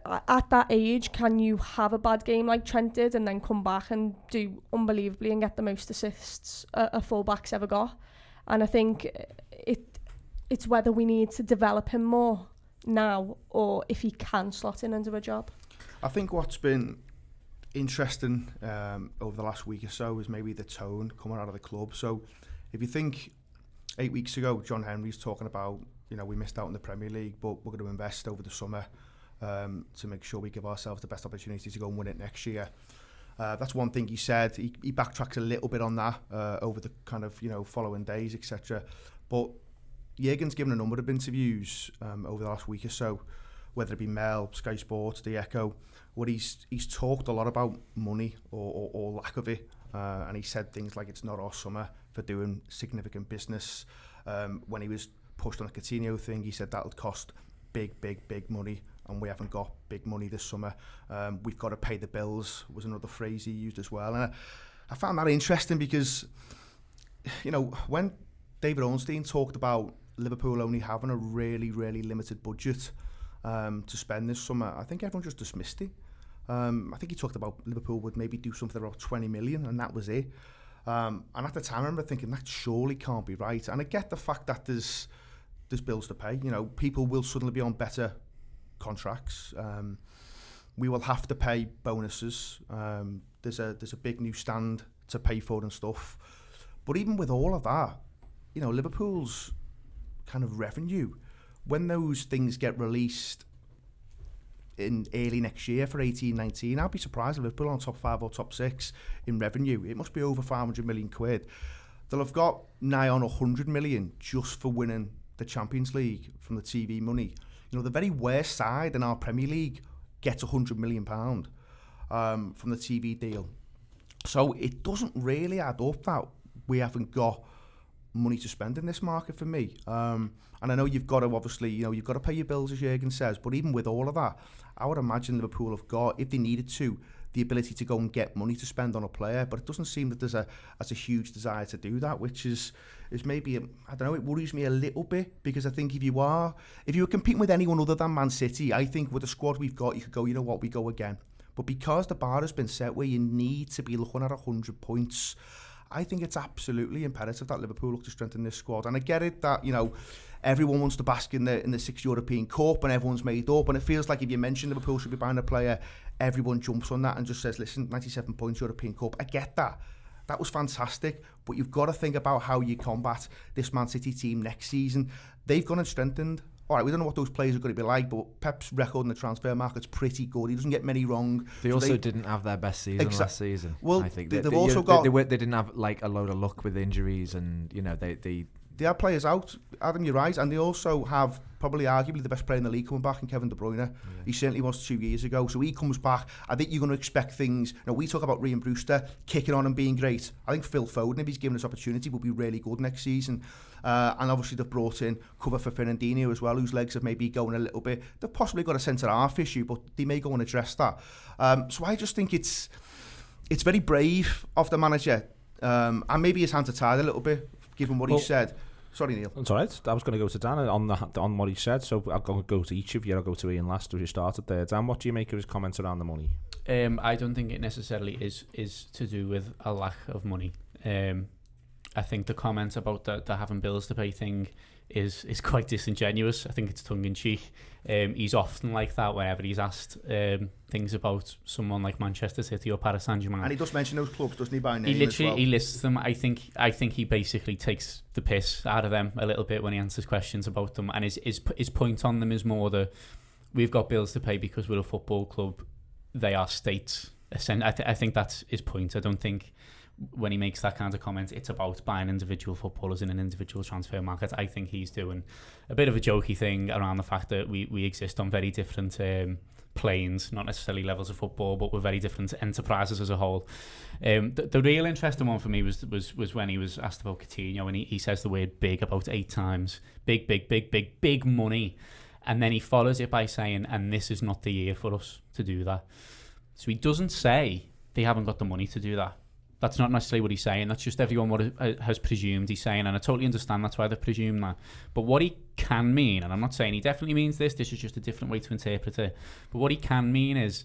at that age, can you have a bad game like Trent did and then come back and do unbelievably and get the most assists a fullback's ever got? And I think it's whether we need to develop him more now or if he can slot in and do a job. I think what's been interesting over the last week or so is maybe the tone coming out of the club. So if you think 8 weeks ago, John Henry's talking about, you know, we missed out in the Premier League, but we're going to invest over the summer to make sure we give ourselves the best opportunity to go and win it next year. That's one thing he said. He backtracks a little bit on that over the kind of, you know, following days, etc. But Jürgen's given a number of interviews over the last week or so, whether it be Mel, Sky Sports, The Echo, where he's talked a lot about money or lack of it. And he said things like it's not our summer for doing significant business. When he was pushed on the Coutinho thing, he said that'll cost big money, and we haven't got big money this summer. We've got to pay the bills was another phrase he used as well. And I found that interesting because, you know, when David Ornstein talked about Liverpool only having a really limited budget to spend this summer, I think everyone just dismissed it. I think he talked about Liverpool would maybe do something about 20 million and that was it. And at the time I remember thinking that surely can't be right. And I get the fact that there's there's bills to pay. You know, people will suddenly be on better contracts. We will have to pay bonuses. There's a big new stand to pay for and stuff. But even with all of that, you know, Liverpool's kind of revenue, when those things get released in early next year for 18-19, I'd be surprised if Liverpool on top 5 or top 6 in revenue. It must be over 500 million quid. They'll have got nigh on 100 million just for winning the Champions League from the TV money. You know, the very worst side in our Premier League gets £100 million from the TV deal. So it doesn't really add up that we haven't got money to spend in this market for me. And I know you've got to obviously, you know, you've got to pay your bills, as Jurgen says, but even with all of that, I would imagine Liverpool have got, if they needed to, the ability to go and get money to spend on a player, but it doesn't seem that there's a huge desire to do that, which is maybe, I don't know, it worries me a little bit, because I think if you were competing with anyone other than Man City, I think with the squad we've got, you could go, you know what, we go again. But because the bar has been set where you need to be looking at 100 points, I think it's absolutely imperative that Liverpool look to strengthen this squad. And I get it that, you know, everyone wants to bask in the 6th European Cup and everyone's made up, and it feels like if you mention Liverpool should be buying a player, everyone jumps on that and just says, listen, 97 points European Cup. I get that. That was fantastic, but you've got to think about how you combat this Man City team next season. They've gone and strengthened. All right, we don't know what those players are going to be like, but Pep's record in the transfer market's pretty good. He doesn't get many wrong. They also didn't have their best season last season. Well, I think they've also got... They didn't have like a load of luck with injuries, and you know they have players out, Adam, you're right, and they also have probably arguably the best player in the league coming back in Kevin De Bruyne. Yeah. He certainly was 2 years ago, so he comes back. I think you're going to expect things. You know, we talk about Ryan Brewster kicking on and being great. I think Phil Foden, if he's given us opportunity, will be really good next season. And obviously they've brought in cover for Fernandinho as well, whose legs have maybe going a little bit. They've possibly got a centre-half issue, but they may go and address that. So I just think it's very brave of the manager, and maybe his hands are tied a little bit, given what he said. Sorry, Neil. It's all right. I was going to go to Dan on what he said, so I'll go to each of you. I'll go to Ian last, as you started there. Dan, what do you make of his comments around the money? I don't think it necessarily is to do with a lack of money. I think the comment about the having bills to pay thing is quite disingenuous. I think it's tongue-in-cheek. He's often like that whenever he's asked things about someone like Manchester City or Paris Saint-Germain. And he does mention those clubs, doesn't he, by name? He lists them. I think he basically takes the piss out of them a little bit when he answers questions about them. And his point on them is more we've got bills to pay because we're a football club. They are states. I think that's his point. I don't think when he makes that kind of comment, it's about buying individual footballers in an individual transfer market. I think he's doing a bit of a jokey thing around the fact that we exist on very different planes, not necessarily levels of football, but we're very different enterprises as a whole. The real interesting one for me was when he was asked about Coutinho, and he says the word big about 8 times. Big money. And then he follows it by saying, and this is not the year for us to do that. So he doesn't say they haven't got the money to do that. That's not necessarily what he's saying. That's just everyone what has presumed he's saying, and I totally understand that's why they've presumed that. But what he can mean, and I'm not saying he definitely means this is just a different way to interpret it, but what he can mean is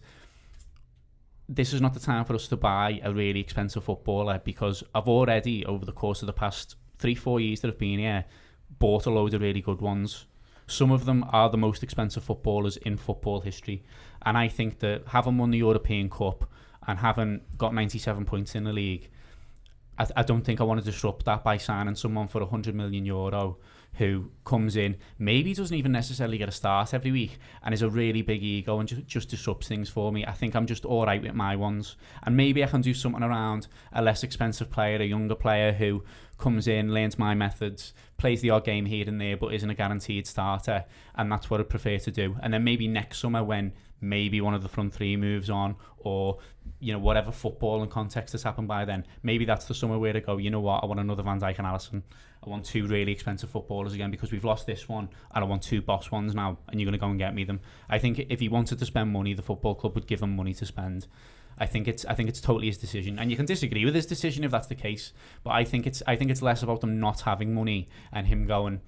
this is not the time for us to buy a really expensive footballer, because I've already, over the course of the past 3-4 years that I've been here, bought a load of really good ones. Some of them are the most expensive footballers in football history, and I think that having won the European Cup and having got 97 points in the league, I don't think I want to disrupt that by signing someone for €100 million who comes in, maybe doesn't even necessarily get a start every week, and is a really big ego and just disrupts things for me. I think I'm just all right with my ones, and maybe I can do something around a less expensive player, a younger player who comes in, learns my methods, plays the odd game here and there, but isn't a guaranteed starter, and that's what I'd prefer to do. And then maybe next summer, when maybe one of the front three moves on, or you know, whatever football and context has happened by then, maybe that's the summer where to go, you know what, I want another Van Dijk and Alisson. I want 2 really expensive footballers again, because we've lost this one, and I want 2 boss ones now, and you're going to go and get me them. I think if he wanted to spend money, the football club would give him money to spend. I think it's totally his decision, and you can disagree with his decision if that's the case, but I think it's less about them not having money and him going,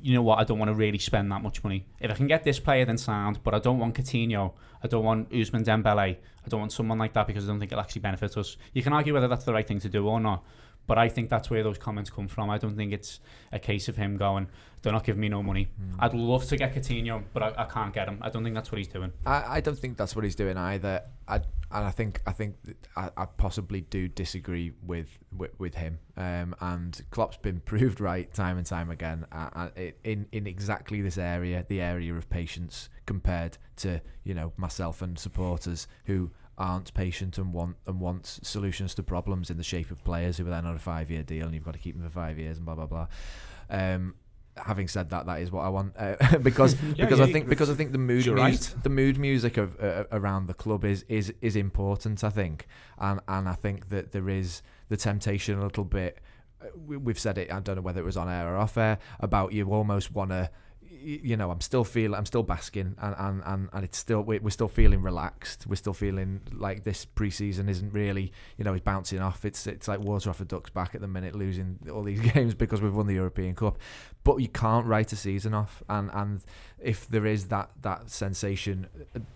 you know what, I don't want to really spend that much money. If I can get this player, then sound, but I don't want Coutinho, I don't want Ousmane Dembele, I don't want someone like that, because I don't think it'll actually benefit us. You can argue whether that's the right thing to do or not, But I think that's where those comments come from. I don't think it's a case of him going, they're not giving me no money. I'd love to get Coutinho, but I can't get him. I don't think that's what he's doing. I don't think that's what he's doing either. I think I possibly do disagree with him. And Klopp's been proved right time and time again in exactly this area, the area of patience, compared to myself and supporters who aren't patient and want solutions to problems in the shape of players who are then on a 5-year deal and you've got to keep them for 5 years and blah blah blah. Having said that, that is what I want because I think the mood music of around the club is important. I think, and I think that there is the temptation a little bit. We've said it. I don't know whether it was on air or off air about you almost want to. I'm still basking, and it's still we're still feeling relaxed. We're still feeling like this pre-season isn't really, it's bouncing off. It's like water off a duck's back at the minute, losing all these games because we've won the European Cup. But you can't write a season off, and if there is that sensation,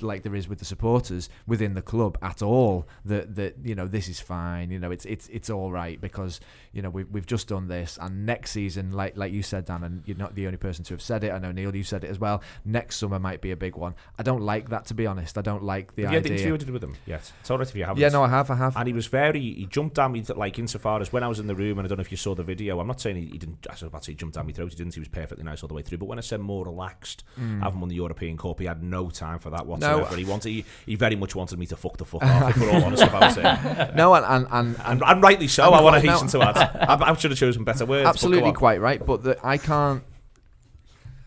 like there is with the supporters within the club at all, that this is fine, it's all right because we've just done this, and next season, like you said, Dan, and you're not the only person to have said it. I know Neil, you said it as well. Next summer might be a big one. I don't like that, to be honest. I don't like the idea. Have you interviewed with him yet? It's all right if you haven't. Yeah, no, I have. And he jumped at me like insofar as when I was in the room, and I don't know if you saw the video. I'm not saying he didn't. I was about to say he jumped down my throat. He didn't. He was perfectly nice all the way through. But when I said more relaxed, having won the European Cup, he had no time for that whatsoever. No. He very much wanted me to fuck the fuck off. If we're all honest about it. No, and rightly so. I want to hasten to add. I should have chosen better words. Absolutely quite right. But I can't.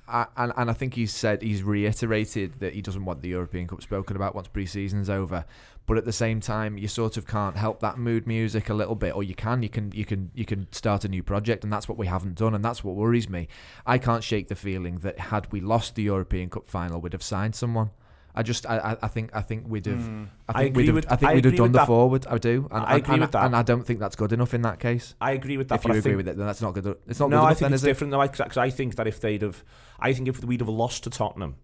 And I think he's reiterated that he doesn't want the European Cup spoken about once pre-season's over. But at the same time, you sort of can't help that mood music a little bit, or you can start a new project, and that's what we haven't done, and that's what worries me. I can't shake the feeling that had we lost the European Cup final, we'd have signed someone. I think we'd have. I think we'd have done the forward. I do. And I agree with that, and I don't think that's good enough in that case. I agree with that. If you agree with it, then that's not good. It's not no, good enough. I think then, it's is different. No, because I think that if we'd have lost to Tottenham,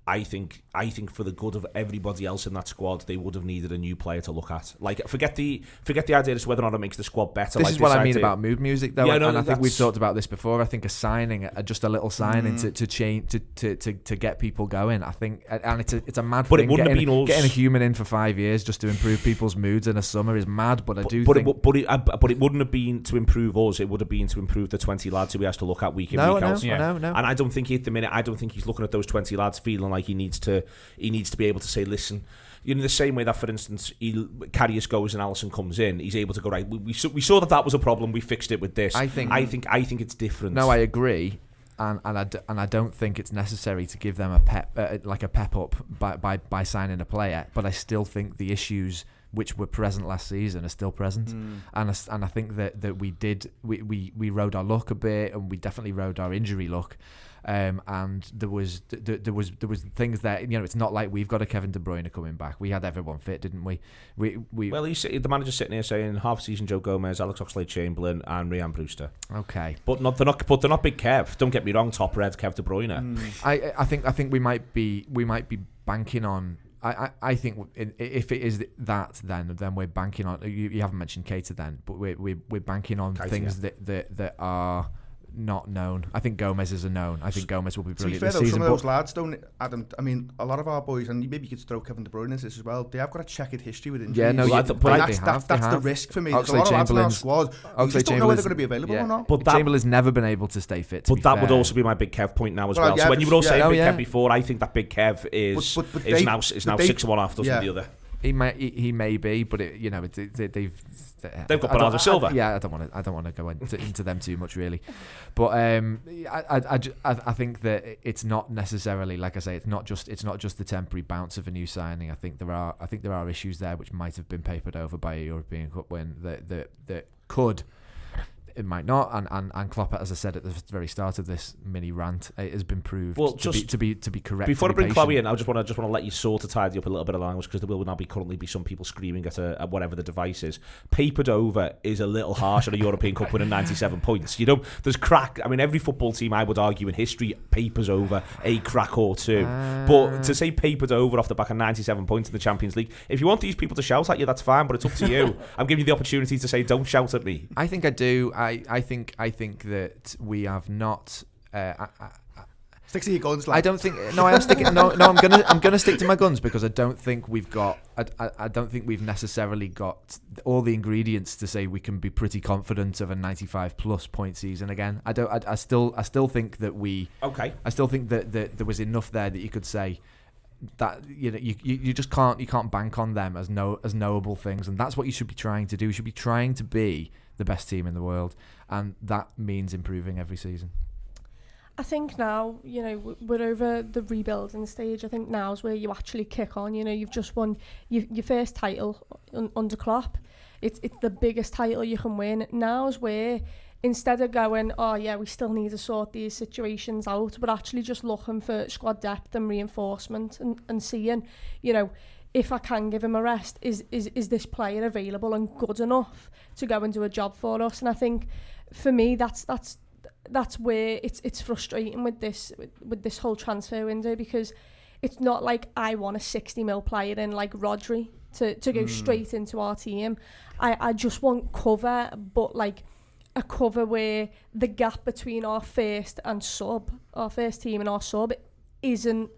I think for the good of everybody else in that squad, they would have needed a new player to look at. Like, forget the idea as to whether or not it makes the squad better. This is what I mean about mood music, though, yeah, and I think we've talked about this before. I think a signing, just a little signing to change to get people going. I think, and it's a mad but thing. It wouldn't have been us. Getting a human in for 5 years just to improve people's moods in a summer is mad. But it wouldn't have been to improve us. It would have been to improve the 20 lads who he has to look at week in, week out. No. And I don't think at the minute, he's looking at those 20 lads feeling like he needs to be able to say, listen, the same way that, for instance, Karius goes and Alisson comes in, he's able to go, right, we saw that was a problem, we fixed it with this. I think it's different. No, I agree. And I don't think it's necessary to give them a pep up by signing a player, but I still think the issues which were present last season are still present, and I think that we rode our luck a bit, and we definitely rode our injury luck. And there was things that it's not like we've got a Kevin De Bruyne coming back. We had everyone fit, didn't we? Well, the manager's sitting here saying half season Joe Gomez, Alex Oxlade-Chamberlain, and Ryan Brewster. Okay, but they're not big Kev. Don't get me wrong, top red Kev De Bruyne. I think we might be banking on. I think if it is that, then we're banking on. You haven't mentioned Keita then, but we're banking on Keita, things that are not known. I think Gomez is a known. I think Gomez will be brilliant this season. Some of those lads don't, Adam. I mean, a lot of our boys, and maybe you could throw Kevin De Bruyne into this as well. They have got a checkered history with injuries. Yeah, no, that's the risk for me. There's a lot of lads in our squad. You just don't know whether they're going to be available or not. But Chamberlain's never been able to stay fit. But that would also be my big Kev point now as well. So when you were all saying big Kev before, I think that big Kev is now 6 and 1 half dozen the other. He may be, but they've got Bernardo Silva. Yeah, I don't want to go into them too much really, but I think that it's not necessarily, like I say, it's not just the temporary bounce of a new signing. I think there are issues there which might have been papered over by a European Cup win that could, it might not, and Klopp, as I said at the very start of this mini rant, it has been proved to be correct. Before I bring Chloe in, I just want to let you sort of tidy up a little bit of language, because there will now currently be some people screaming at whatever the device is. Papered over is a little harsh on a European Cup winning 97 points. There's crack. I mean, every football team, I would argue, in history papers over a crack or two. But to say papered over off the back of 97 points in the Champions League, if you want these people to shout at you, that's fine, but it's up to you. I'm giving you the opportunity to say, don't shout at me. I think I do. I think that we have not. Stick to your guns. I don't think. No, I am sticking. No. I'm gonna stick to my guns, because I don't think we've got. I don't think we've necessarily got all the ingredients to say we can be pretty confident of a 95+ point season again. I still think that we. Okay. I still think that there was enough there that you could say that you just can't bank on them as knowable things, and that's what you should be trying to do. You should be trying to be the best team in the world, and that means improving every season. I think now, we're over the rebuilding stage. I think now's where you actually kick on. You've just won your first title under Klopp. It's the biggest title you can win. Now's where, instead of going, oh yeah, we still need to sort these situations out, we're actually just looking for squad depth and reinforcement and seeing, if I can give him a rest, is this player available and good enough to go and do a job for us? And I think, for me, that's where it's frustrating with this whole transfer window, because it's not like I want a 60 mil player in like Rodri to go straight into our team. I just want cover, but like a cover where the gap between our first team and our sub isn't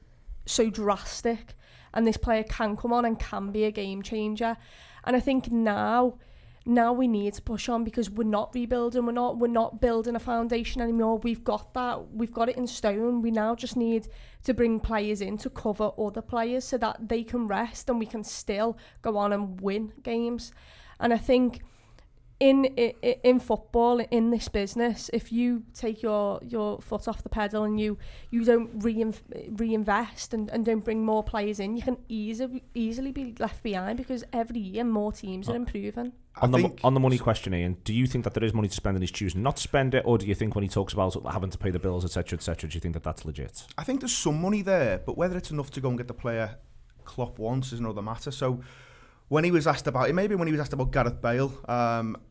so drastic, and this player can come on and can be a game changer. And I think now we need to push on, because we're not rebuilding, we're not building a foundation anymore. We've got it in stone. We now just need to bring players in to cover other players so that they can rest and we can still go on and win games. And I think in football, in this business, if you take your foot off the pedal and you don't reinvest and don't bring more players in, you can easily be left behind, because every year more teams are improving. On the money question, Ian, do you think that there is money to spend and he's choosing not to spend it, or do you think when he talks about having to pay the bills, etc., do you think that that's legit? I think there's some money there, but whether it's enough to go and get the player Klopp wants is another matter. So when he was asked about Gareth Bale,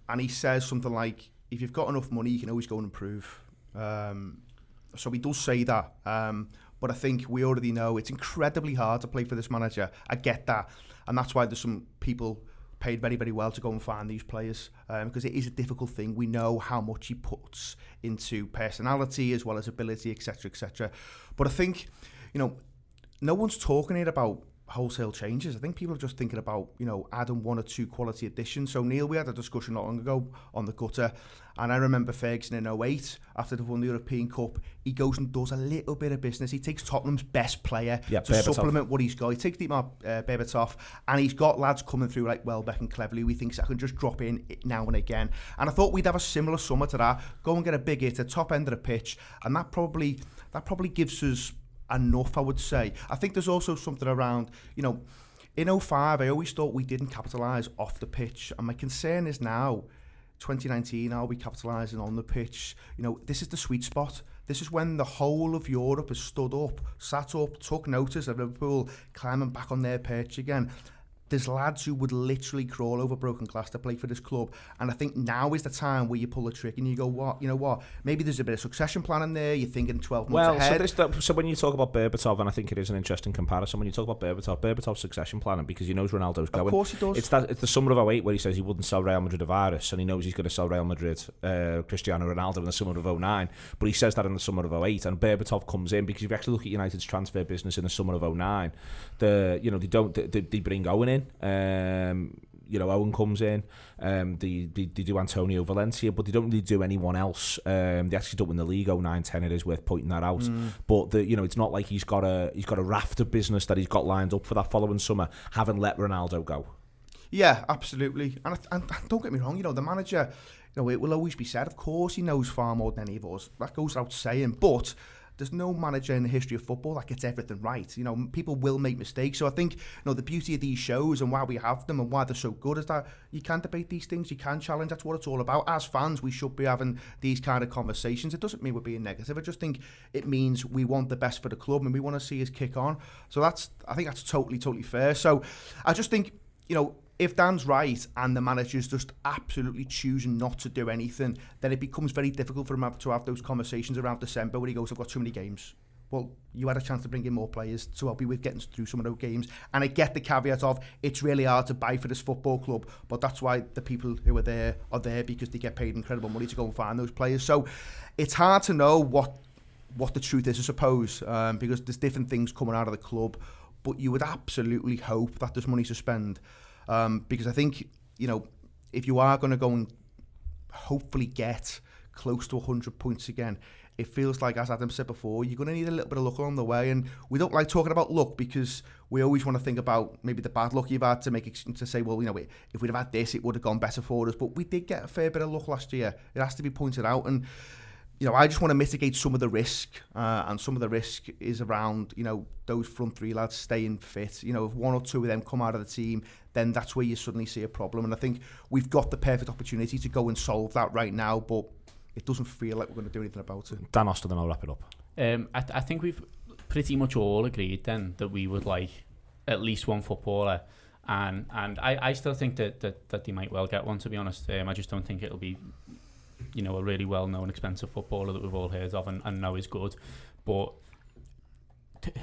and he says something like, if you've got enough money, you can always go and improve. So he does say that. But I think we already know it's incredibly hard to play for this manager. I get that. And that's why there's some people paid very, very well to go and find these players, because it is a difficult thing. We know how much he puts into personality as well as ability, etc., etc. But I think, no one's talking here about wholesale changes. I think people are just thinking about, adding one or two quality additions. So Neil, we had a discussion not long ago on the gutter, and I remember Ferguson in 2008, after they've won the European Cup, he goes and does a little bit of business. He takes Tottenham's best player to supplement what he's got. He takes Dietmar Berbatov, and he's got lads coming through like Welbeck and Cleverley who he thinks I can just drop in now and again. And I thought we'd have a similar summer to that, go and get a big hit at top end of the pitch, and that probably gives us enough, I would say. I think there's also something around, in 2005, I always thought we didn't capitalise off the pitch, and my concern is now, 2019, are we capitalising on the pitch? This is the sweet spot. This is when the whole of Europe has stood up, sat up, took notice of Liverpool climbing back on their perch again. There's lads who would literally crawl over broken glass to play for this club, and I think now is the time where you pull the trick and you go, what? You know what? Maybe there's a bit of succession planning there. You're thinking 12 months ahead. So when you talk about Berbatov, and I think it is an interesting comparison, when you talk about Berbatov's succession planning, because he knows Ronaldo's going. Of course he does. It's the summer of 2008 where he says he wouldn't sell Real Madrid a virus, and he knows he's going to sell Real Madrid Cristiano Ronaldo in the summer of 2009, but he says that in the summer of 2008, and Berbatov comes in because if you actually look at United's transfer business in the summer of 2009, they bring Owen in. Owen comes in, they do Antonio Valencia, but they don't really do anyone else. They actually don't win the league 09-10, it is worth pointing that out. But it's not like he's got a raft of business that he's got lined up for that following summer, having let Ronaldo go. Yeah, absolutely. And don't get me wrong, the manager, it will always be said, of course he knows far more than any of us. That goes without saying. But there's no manager in the history of football that gets everything right. You know, people will make mistakes. So I think, you know, the beauty of these shows and why we have them and why they're so good is that you can debate these things, you can challenge. That's what it's all about. As fans, we should be having these kind of conversations. It doesn't mean we're being negative. I just think it means we want the best for the club and we want to see us kick on. So I think that's totally fair. So I just think, you know, if Dan's right and the manager's just absolutely choosing not to do anything, then it becomes very difficult for him to have those conversations around December where he goes, I've got too many games. Well, you had a chance to bring in more players to help you with getting through some of those games. And I get the caveat of it's really hard to buy for this football club, but that's why the people who are there because they get paid incredible money to go and find those players. So it's hard to know what the truth is, I suppose, because there's different things coming out of the club. But you would absolutely hope that there's money to spend. Because I think, you know, if you are going to go and hopefully get close to 100 points again, it feels like, as Adam said before, you're going to need a little bit of luck along the way. And we don't like talking about luck because we always want to think about maybe the bad luck you've had to say, well, you know, if we'd have had this, it would have gone better for us. But we did get a fair bit of luck last year. It has to be pointed out. And, you know, I just want to mitigate some of the risk, and some of the risk is around, you know, those front three lads staying fit. You know, if one or two of them come out of the team, then that's where you suddenly see a problem. And I think we've got the perfect opportunity to go and solve that right now, but it doesn't feel like we're going to do anything about it. Dan Austin, then I'll wrap it up. I think we've pretty much all agreed then that we would like at least one footballer, and I still think that they might well get one, to be honest. I just don't think it'll be, you know, a really well-known, expensive footballer that we've all heard of and know is good. But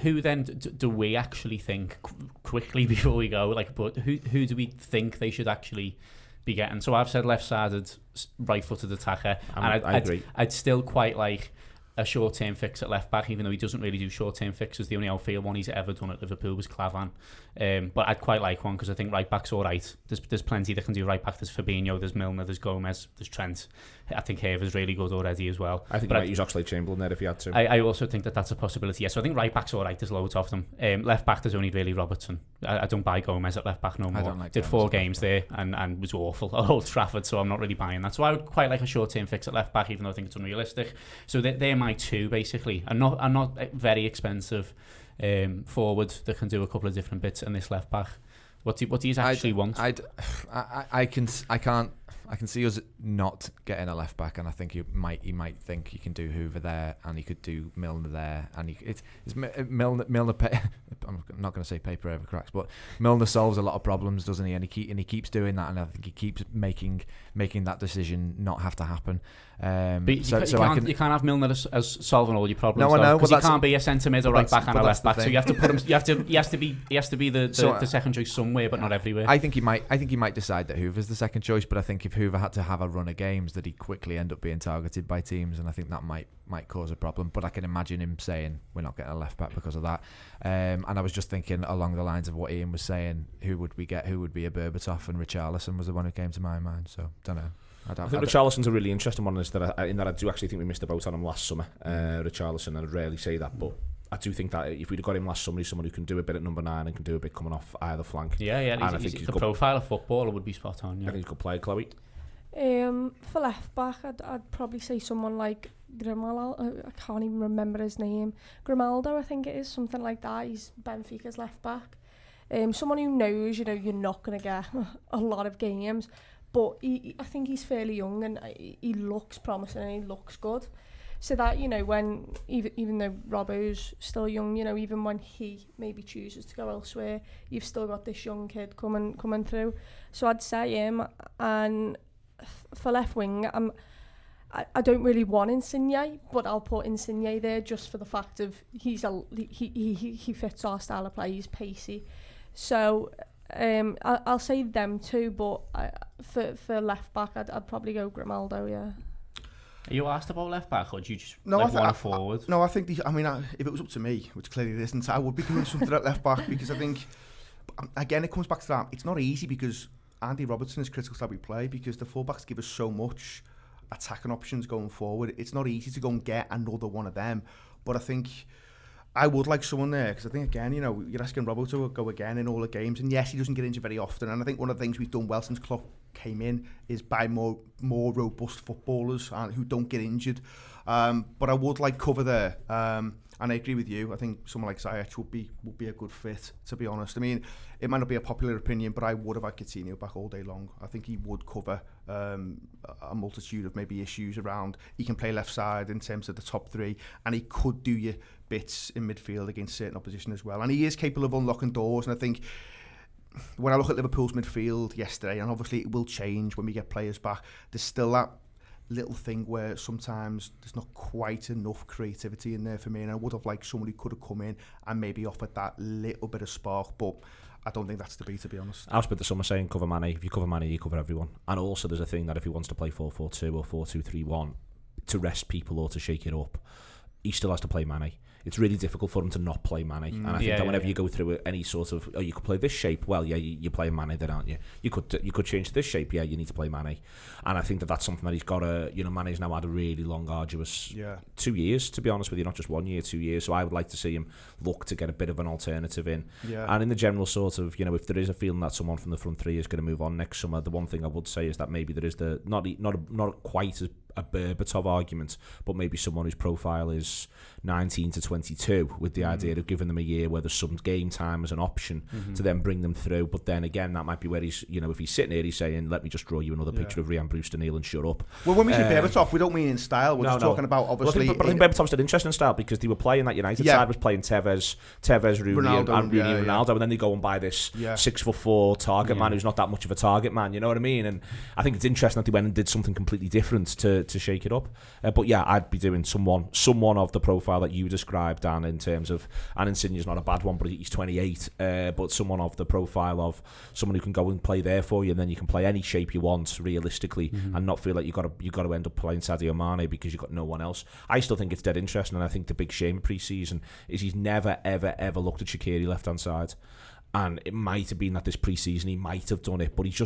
who then do we actually think, quickly before we go, like, but who do we think they should actually be getting? So I've said left-sided, right-footed attacker, and I agree. I'd still quite like a short-term fix at left-back, even though he doesn't really do short-term fixes. The only outfield one he's ever done at Liverpool was Clavan. But I'd quite like one because I think right-back's all right. There's plenty that can do right-back. There's Fabinho, there's Milner, there's Gomez, there's Trent. I think Haver's really good already as well. I think you might use Oxlade-Chamberlain there if you had to. I also think that's a possibility. Yeah, so I think right-back's all right. There's loads of them. Left-back, there's only really Robertson. I don't buy Gomez at left-back no more. I don't like Did Gomez 4 games there and was awful at Old Trafford, so I'm not really buying that. So I would quite like a short-term fix at left-back, even though I think it's unrealistic. So they're my two, basically. And not very expensive forward that can do a couple of different bits in this left-back. What do you actually want? I can see us not getting a left back, and I think he might think he can do Hoover there, and he could do Milner there, and Milner. I'm not going to say paper over cracks, but Milner solves a lot of problems, doesn't he? And he keeps doing that, and I think he keeps making that decision not have to happen. But you can't have Milner as solving all your problems. No, I know, because he can't be a centre mid or right back and a left back. So you have to put him. He has to be the second choice somewhere, but not everywhere. I think he might decide that Hoover's the second choice, but I think if Hoover had to have a run of games, that he'd quickly end up being targeted by teams, and I think that might cause a problem. But I can imagine him saying we're not getting a left back because of that. And I was just thinking along the lines of what Ian was saying, who would we get? Who would be a Berbatov? And Richarlison was the one who came to my mind. So don't know. I think Richarlison's a really interesting one, in that I do actually think we missed the boat on him last summer. Richarlison, and I'd rarely say that, but I do think that if we'd have got him last summer, he's someone who can do a bit at number 9 and can do a bit coming off either flank. Yeah. He's the profile of footballer would be spot on. Yeah. I think he's a good player, Chloe. For left back, I'd probably say someone like Grimaldo. I can't even remember his name. Grimaldo, I think it is, something like that. He's Benfica's left back. Someone who knows, you know, you're not going to get a lot of games, but I think he's fairly young and he looks promising and he looks good. So that, you know, when even though Robbo's still young, you know, even when he maybe chooses to go elsewhere, you've still got this young kid coming through. So I'd say him. And for left wing, I don't really want Insigne, but I'll put Insigne there just for the fact of he fits our style of play. He's pacey. So I'll say them two, but for left back, I'd probably go Grimaldo. Yeah. Are you asked about left back, or do you just want a forward? I think if it was up to me, which clearly it isn't, I would be doing something at left back, because I think, again, it comes back to that. It's not easy because Andy Robertson is critical to how we play, because the fullbacks give us so much attacking options going forward. It's not easy to go and get another one of them, but I think I would like someone there, because I think, again, you know, you're asking Robbo to go again in all the games, and yes, he doesn't get injured very often, and I think one of the things we've done well since Klopp came in is by more robust footballers who don't get injured. But I would like cover there. And I agree with you. I think someone like Ziyech would be a good fit, to be honest. I mean, it might not be a popular opinion, but I would have had Coutinho back all day long. I think he would cover a multitude of maybe issues around. He can play left side in terms of the top three, and he could do you bits in midfield against certain opposition as well. And he is capable of unlocking doors, and I think when I look at Liverpool's midfield yesterday, and obviously it will change when we get players back, there's still that little thing where sometimes there's not quite enough creativity in there for me, and I would have liked someone who could have come in and maybe offered that little bit of spark, but I don't think that's to be honest. I've spent the summer saying cover Mane. If you cover Mane, you cover everyone. And also there's a thing that if he wants to play 4-4-2 or 4-2-3-1 to rest people or to shake it up, he still has to play Mane. It's really difficult for him to not play Mane. And I think that whenever you go through any sort of, you could play this shape, well, yeah, you're playing Mane then, aren't you? You could change to this shape, yeah, you need to play Mane. And I think that that's something that he's got to, Mane's now had a really long, arduous 2 years, to be honest with you, not just 1 year, 2 years. So I would like to see him look to get a bit of an alternative in. Yeah. And in the general sort of, if there is a feeling that someone from the front three is going to move on next summer, the one thing I would say is that maybe there is not quite as a Berbatov argument, but maybe someone whose profile is 19 to 22, with the idea of giving them a year where there's some game time as an option to then bring them through. But then again, that might be where he's, if he's sitting here, he's saying, let me just draw you another picture of Ryan Brewster-Neal and shut up. Well, when we say Berbatov, we don't mean in style. We're just talking about, obviously. But I think Berbatov's an interesting style because they were playing that United side was playing Tevez, Rooney, Ronaldo, and Ronaldo, and then they go and buy this 6'4" target man who's not that much of a target man. You know what I mean? And I think it's interesting that they went and did something completely different to shake it up. But yeah, I'd be doing someone of the profile that you described, Dan, in terms of, and Insigne's not a bad one, but he's 28, but someone of the profile of someone who can go and play there for you, and then you can play any shape you want realistically, and not feel like you've got to end up playing Sadio Mane because you've got no one else. I still think it's dead interesting, and I think the big shame pre-season is he's never, ever, ever looked at Shaqiri left-hand side. And it might have been that this pre-season he might have done it, but it's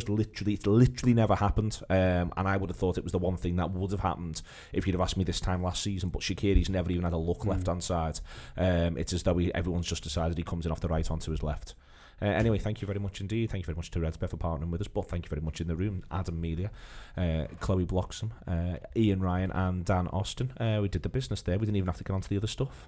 literally never happened. And I would have thought it was the one thing that would have happened if you'd have asked me this time last season. But Shaqiri's never even had a look left-hand side. It's as though everyone's just decided he comes in off the right onto his left. Anyway, thank you very much indeed. Thank you very much to RedsBet for partnering with us. But thank you very much in the room, Adam, Melia, Chloe Bloxam, Ian Ryan and Dan Austin. We did the business there. We didn't even have to get on to the other stuff.